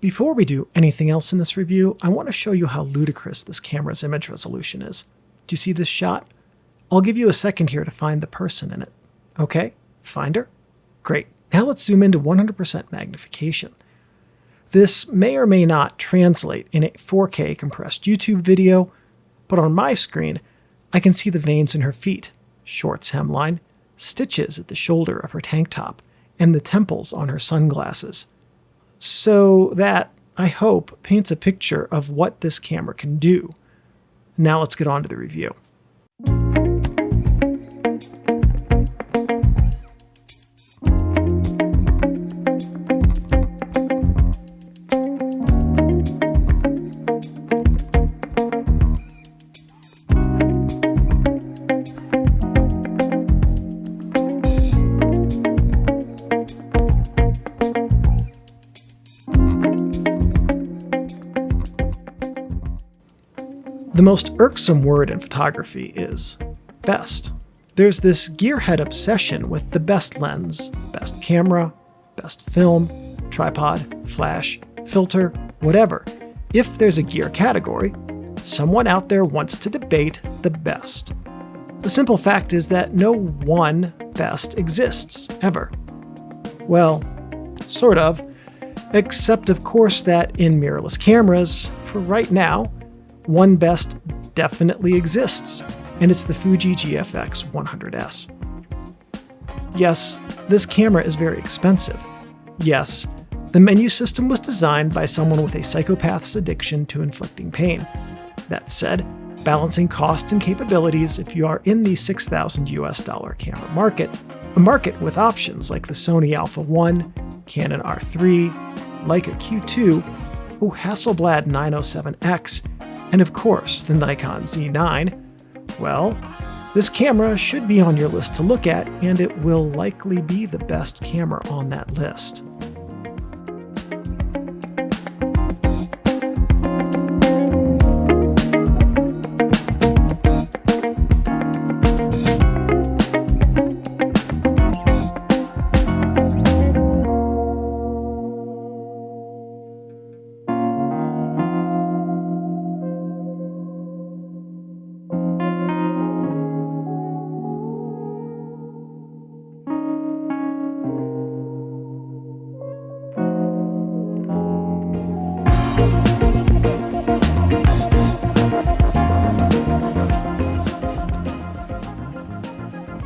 Before we do anything else in this review, I want to show you how ludicrous this camera's image resolution is. Do you see this shot? I'll give you a second here to find the person in it. Okay, find her? Great. Now let's zoom into 100% magnification. This may or may not translate in a 4K compressed YouTube video, but on my screen, I can see the veins in her feet, shorts hemline, stitches at the shoulder of her tank top, and the temples on her sunglasses. So that, I hope, paints a picture of what this camera can do. Now let's get on to the review. The most irksome word in photography is best. There's this gearhead obsession with the best lens, best camera, best film, tripod, flash, filter, whatever. If there's a gear category, someone out there wants to debate the best. The simple fact is that no one best exists, ever. Well, sort of, except of course that in mirrorless cameras, for right now, one best definitely exists, and it's the Fuji GFX 100S. Yes, this camera is very expensive. Yes, the menu system was designed by someone with a psychopath's addiction to inflicting pain. That said, balancing cost and capabilities, if you are in the $6,000 camera market, a market with options like the Sony Alpha 1, Canon R3, Leica Q2, Hasselblad 907X, and of course the Nikon Z9, well, this camera should be on your list to look at, and it will likely be the best camera on that list.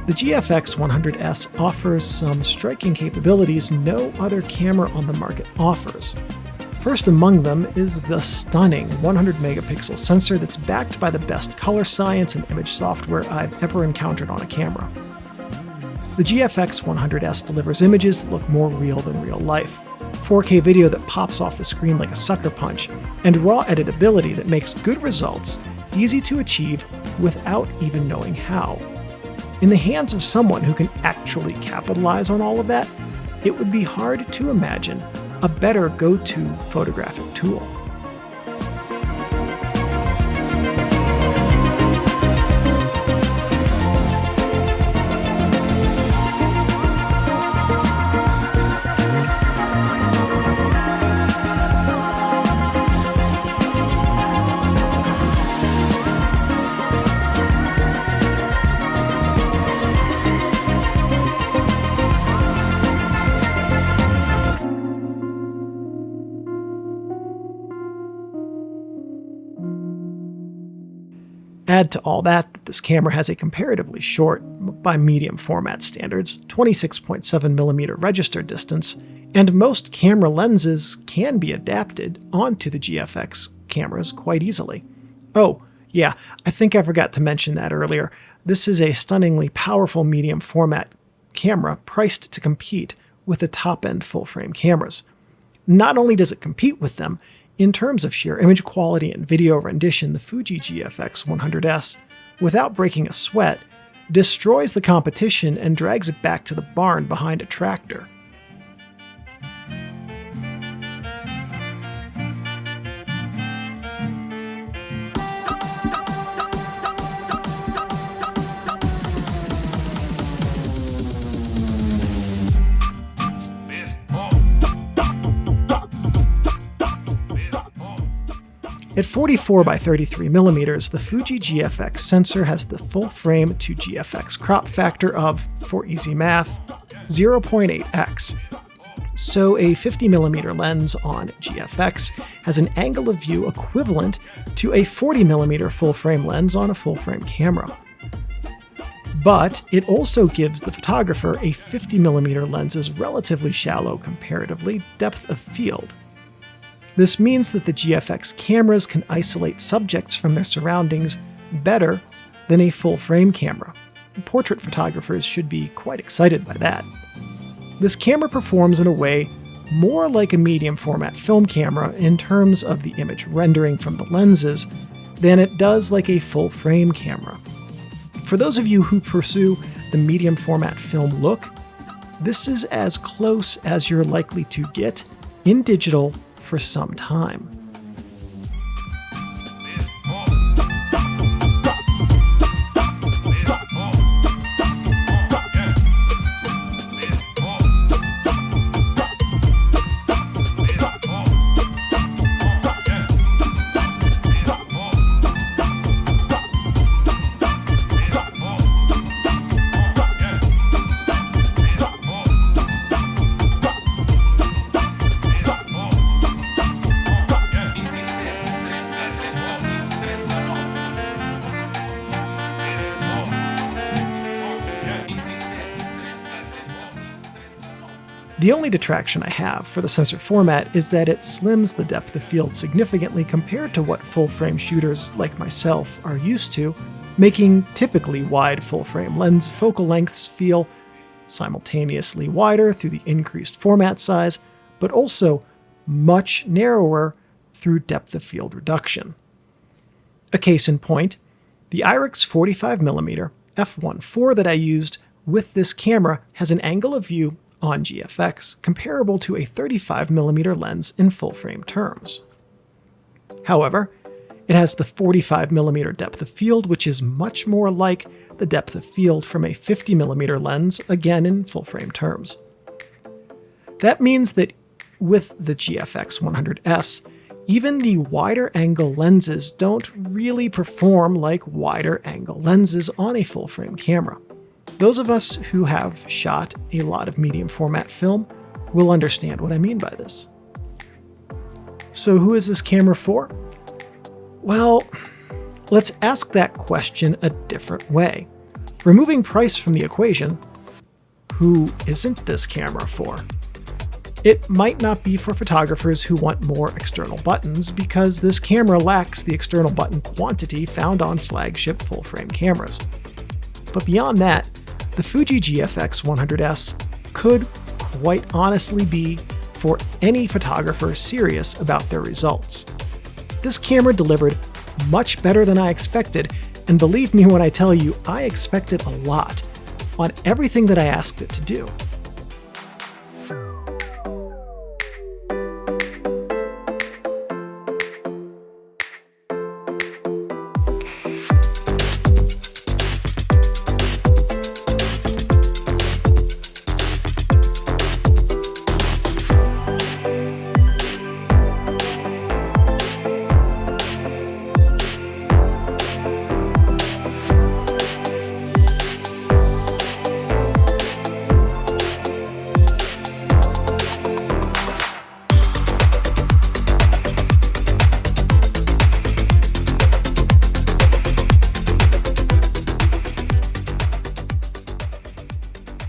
The GFX 100S offers some striking capabilities no other camera on the market offers. First among them is the stunning 100 megapixel sensor that's backed by the best color science and image software I've ever encountered on a camera. The GFX 100S delivers images that look more real than real life, 4K video that pops off the screen like a sucker punch, and raw editability that makes good results easy to achieve without even knowing how. In the hands of someone who can actually capitalize on all of that, it would be hard to imagine a better go-to photographic tool. Add to all that this camera has a comparatively short, by medium format standards, 26.7mm register distance, and most camera lenses can be adapted onto the GFX cameras quite easily. Oh, yeah, I think I forgot to mention that earlier. This is a stunningly powerful medium format camera priced to compete with the top-end full-frame cameras. Not only does it compete with them, in terms of sheer image quality and video rendition, the Fuji GFX 100S, without breaking a sweat, destroys the competition and drags it back to the barn behind a tractor. At 44 by 33 millimeters, the Fuji GFX sensor has the full frame to GFX crop factor of, for easy math, 0.8x. So a 50mm lens on GFX has an angle of view equivalent to a 40mm full-frame lens on a full-frame camera. But it also gives the photographer a 50mm lens's relatively shallow, comparatively, depth of field. This means that the GFX cameras can isolate subjects from their surroundings better than a full-frame camera. Portrait photographers should be quite excited by that. This camera performs in a way more like a medium-format film camera in terms of the image rendering from the lenses than it does like a full-frame camera. For those of you who pursue the medium-format film look, this is as close as you're likely to get in digital for some time. The only detraction I have for the sensor format is that it slims the depth of field significantly compared to what full-frame shooters like myself are used to, making typically wide full-frame lens focal lengths feel simultaneously wider through the increased format size, but also much narrower through depth of field reduction. A case in point, the irksome 45mm f1.4 that I used with this camera has an angle of view on GFX comparable to a 35mm lens in full-frame terms. However, it has the 45mm depth of field, which is much more like the depth of field from a 50mm lens, again in full-frame terms. That means that with the GFX 100S, even the wider angle lenses don't really perform like wider angle lenses on a full-frame camera. Those of us who have shot a lot of medium format film will understand what I mean by this. So who is this camera for? Well, let's ask that question a different way. Removing price from the equation, who isn't this camera for? It might not be for photographers who want more external buttons because this camera lacks the external button quantity found on flagship full-frame cameras. But beyond that, the Fuji GFX 100S could quite honestly be for any photographer serious about their results. This camera delivered much better than I expected, and believe me when I tell you, I expected a lot on everything that I asked it to do.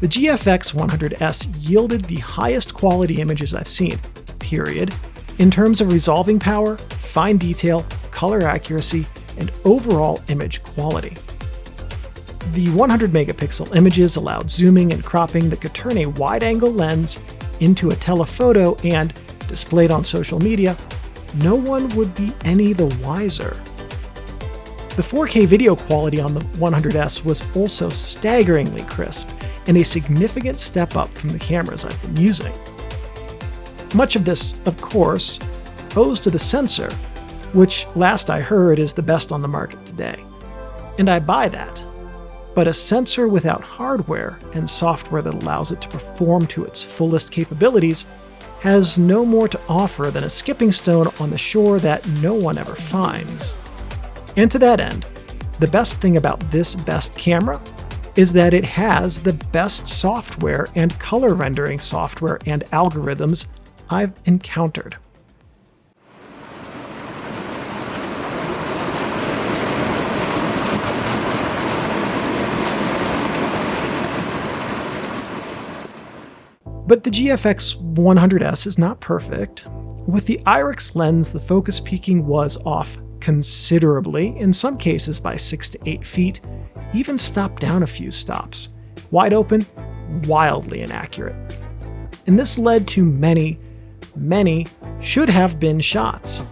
The GFX 100S yielded the highest quality images I've seen, period, in terms of resolving power, fine detail, color accuracy, and overall image quality. The 100 megapixel images allowed zooming and cropping that could turn a wide-angle lens into a telephoto, and, displayed on social media, no one would be any the wiser. The 4K video quality on the 100S was also staggeringly crisp, and a significant step up from the cameras I've been using. Much of this, of course, owes to the sensor, which last I heard is the best on the market today. And I buy that. But a sensor without hardware and software that allows it to perform to its fullest capabilities has no more to offer than a skipping stone on the shore that no one ever finds. And to that end, the best thing about this best camera is that it has the best software and color rendering software and algorithms I've encountered. But the GFX 100S is not perfect. With the IRIX lens, the focus peaking was off considerably, in some cases by 6 to 8 feet, even stopped down a few stops. Wide open, wildly inaccurate. And this led to many should have been shots.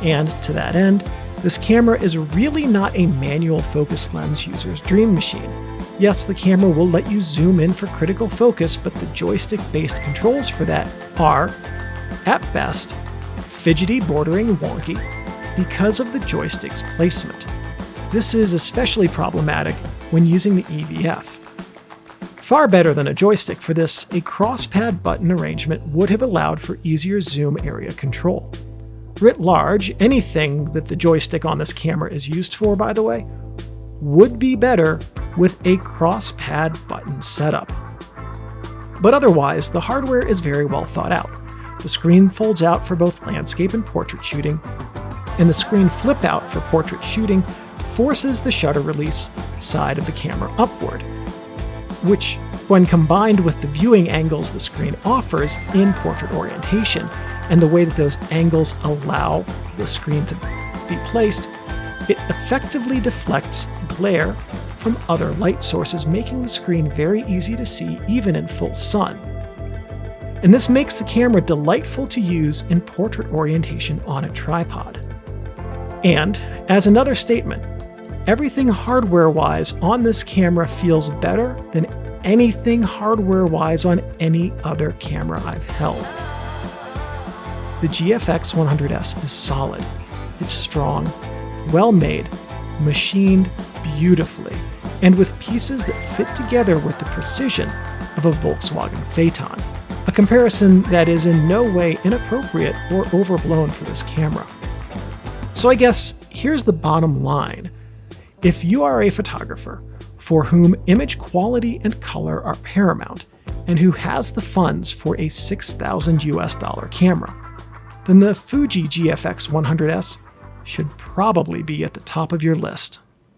And to that end, this camera is really not a manual focus lens user's dream machine. Yes, the camera will let you zoom in for critical focus, but the joystick-based controls for that are, at best, fidgety bordering wonky because of the joystick's placement. This is especially problematic when using the EVF. Far better than a joystick for this, a cross-pad button arrangement would have allowed for easier zoom area control. Writ large, anything that the joystick on this camera is used for, by the way, would be better with a cross-pad button setup. But otherwise, the hardware is very well thought out. The screen folds out for both landscape and portrait shooting, and the screen flip out for portrait shooting forces the shutter release side of the camera upward, which, when combined with the viewing angles the screen offers in portrait orientation and the way that those angles allow the screen to be placed, it effectively deflects glare from other light sources, making the screen very easy to see even in full sun. And this makes the camera delightful to use in portrait orientation on a tripod. And, as another statement, everything hardware-wise on this camera feels better than anything hardware-wise on any other camera I've held. The GFX 100S is solid, it's strong, well-made, machined beautifully, and with pieces that fit together with the precision of a Volkswagen Phaeton, a comparison that is in no way inappropriate or overblown for this camera. So I guess here's the bottom line. If you are a photographer for whom image quality and color are paramount, and who has the funds for a $6,000 camera, then the Fuji GFX 100S should probably be at the top of your list.